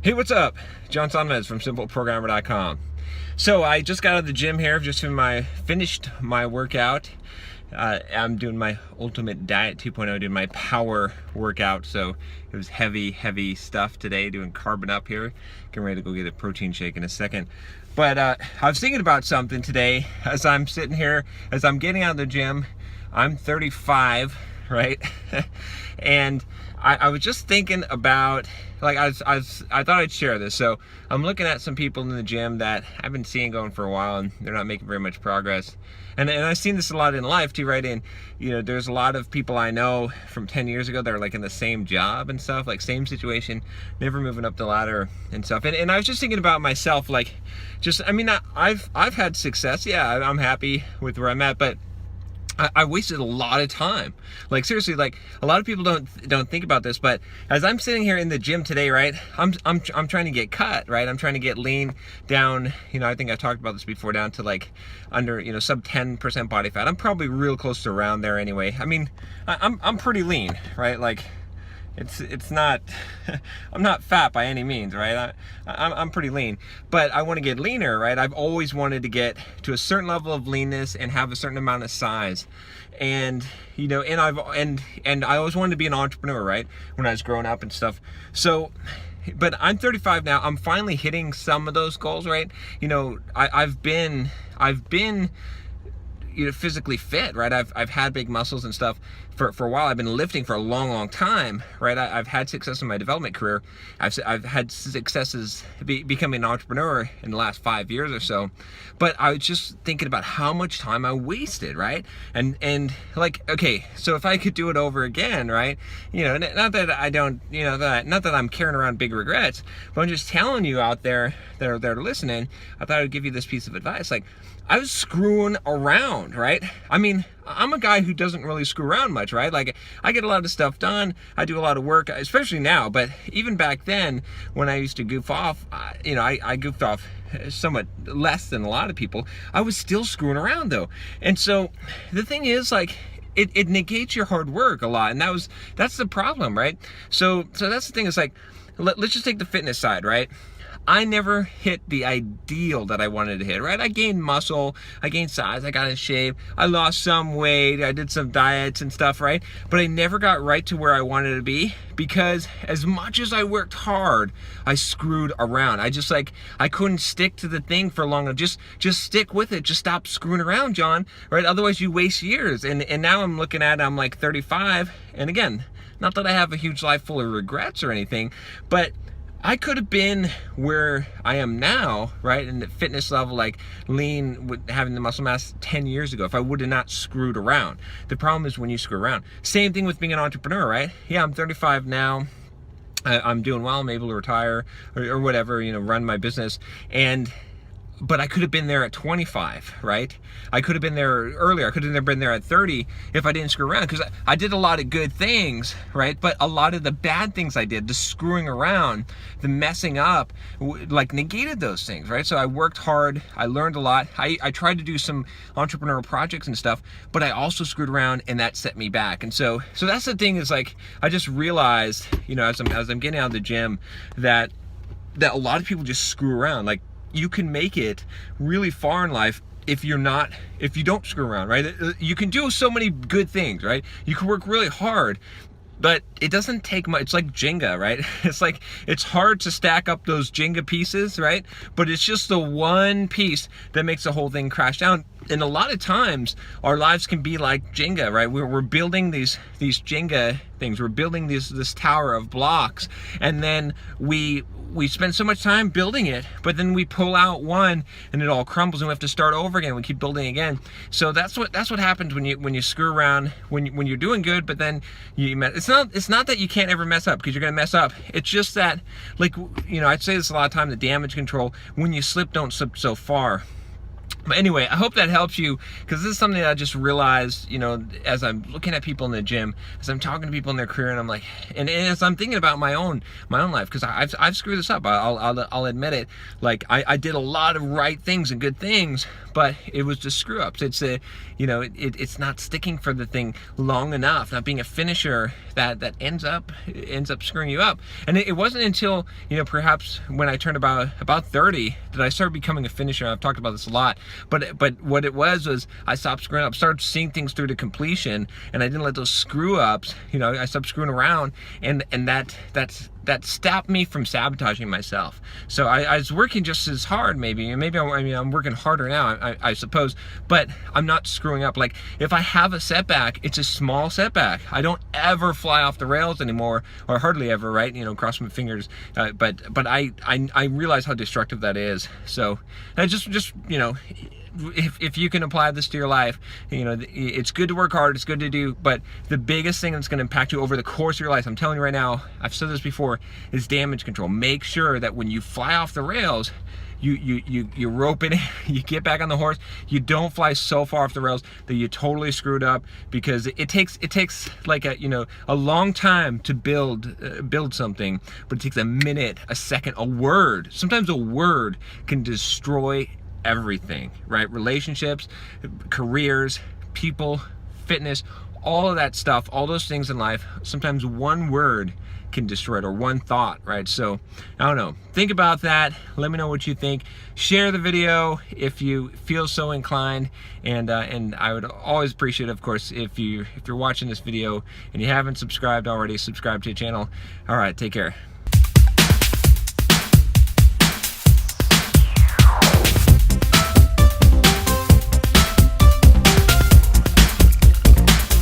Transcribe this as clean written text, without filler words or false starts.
Hey, what's up? John Sonmez from simpleprogrammer.com. So I just got out of the gym here, finished my workout. I'm doing my Ultimate Diet 2.0, doing my power workout. So it was heavy stuff today, doing carbon up here. Getting ready to go get a protein shake in a second. But I was thinking about something today as I'm sitting here, as I'm getting out of the gym. I'm 35, right? And I was just thinking about, like, I thought I'd share this. So I'm looking at some people in the gym that I've been seeing going for a while, and they're not making very much progress. And I've seen this a lot in life too, right? And there's a lot of people I know from 10 years ago that are like in the same job and stuff, like same situation, never moving up the ladder and stuff. And I was just thinking about myself, like, I've had success. Yeah, I'm happy with where I'm at, but I wasted a lot of time. Like, seriously, like, a lot of people don't think about this, but as I'm sitting here in the gym today, right, I'm trying to get cut, right? I'm trying to get lean down. I think I talked about this before, down to like under, sub 10% body fat. I'm probably real close to around there anyway. I mean, I'm pretty lean, right? Like, it's not I'm not fat by any means, right? I'm pretty lean, but I want to get leaner, right? I've always wanted to get to a certain level of leanness and have a certain amount of size, and and I always wanted to be an entrepreneur, right, when I was growing up and stuff. So, but I'm 35 now. I'm finally hitting some of those goals, right? I've been physically fit, right? I've had big muscles and stuff for a while. I've been lifting for a long time, right? I've had success in my development career. I've had successes becoming an entrepreneur in the last 5 years or so. But I was just thinking about how much time I wasted, right? And like, okay, so if I could do it over again, right? Not that I don't, not that I'm carrying around big regrets, but I'm just telling you out there that are listening, I thought I'd give you this piece of advice. Like, I was screwing around, right? I mean, I'm a guy who doesn't really screw around much, right? Like, I get a lot of stuff done. I do a lot of work, especially now. But even back then, when I used to goof off, I goofed off somewhat less than a lot of people. I was still screwing around, though. And so the thing is, like, it negates your hard work a lot. And that's the problem, right? So that's the thing. It's like, let's just take the fitness side, right? I never hit the ideal that I wanted to hit, right? I gained muscle, I gained size, I got in shape, I lost some weight, I did some diets and stuff, right? But I never got right to where I wanted to be, because as much as I worked hard, I screwed around. I couldn't stick to the thing for long. Just stick with it. Just stop screwing around, John, right? Otherwise you waste years. And now I'm looking at, I'm like 35, and again, not that I have a huge life full of regrets or anything, but I could have been where I am now, right, in the fitness level, like lean, with having the muscle mass 10 years ago, if I would have not screwed around. The problem is when you screw around. Same thing with being an entrepreneur, right? Yeah, I'm 35 now. I'm doing well. I'm able to retire or whatever, run my business. But I could have been there at 25, right? I could have been there earlier. I could have been there at 30 if I didn't screw around, because I did a lot of good things, right? But a lot of the bad things I did, the screwing around, the messing up, like, negated those things, right? So I worked hard. I learned a lot. I tried to do some entrepreneurial projects and stuff, but I also screwed around, and that set me back. And so that's the thing, is like, I just realized, as I'm getting out of the gym, that a lot of people just screw around. Like, you can make it really far in life if you don't screw around, right? You can do so many good things, right? You can work really hard, but it doesn't take much. It's like Jenga, right? It's hard to stack up those Jenga pieces, right? But it's just the one piece that makes the whole thing crash down. And a lot of times our lives can be like Jenga, right? We're building these Jenga things. We're building this tower of blocks, and then we spend so much time building it, but then we pull out one and it all crumbles, and we have to start over again. We keep building again. So that's what happens when you screw around, when you're doing good, but then you mess. It's not that you can't ever mess up, because you're gonna mess up. It's just that, like, I'd say this a lot of time, the damage control. When you slip, don't slip so far. But anyway, I hope that helps you, because this is something that I just realized, you know, as I'm looking at people in the gym, as I'm talking to people in their career, and I'm like, and as I'm thinking about my own life, because I've screwed this up. I'll admit it. Like I did a lot of right things and good things, but it was just screw ups. It's it's not sticking for the thing long enough, not being a finisher, that ends up screwing you up. And it wasn't until, you know, perhaps when I turned about 30 that I started becoming a finisher. I've talked about this a lot. But what it was I stopped screwing up, started seeing things through to completion, and I didn't let those screw ups, you know, I stopped screwing around, and that stopped me from sabotaging myself. So I was working just as hard, maybe I'm working harder now, I suppose, but I'm not screwing up. Like if I have a setback, it's a small setback. I don't ever fly off the rails anymore, or hardly ever, right? You know, cross my fingers. But I realize how destructive that is. So I just you know, if you can apply this to your life, you know, it's good to work hard, it's good to do, but the biggest thing that's going to impact you over the course of your life, I'm telling you right now, I've said this before, is damage control. Make sure that when you fly off the rails, you rope it in, you get back on the horse, you don't fly so far off the rails that you totally screwed up, because it takes like a long time to build something, but it takes a minute, a second, a word. Sometimes a word can destroy everything, right? Relationships, careers, people, fitness, all of that stuff, all those things in life, sometimes one word can destroy it, or one thought, right? So I don't know, think about that. Let me know what you think. Share the video if you feel so inclined, and I would always appreciate, of course, if you're watching this video and you haven't subscribed already, subscribe to the channel. All right, take care.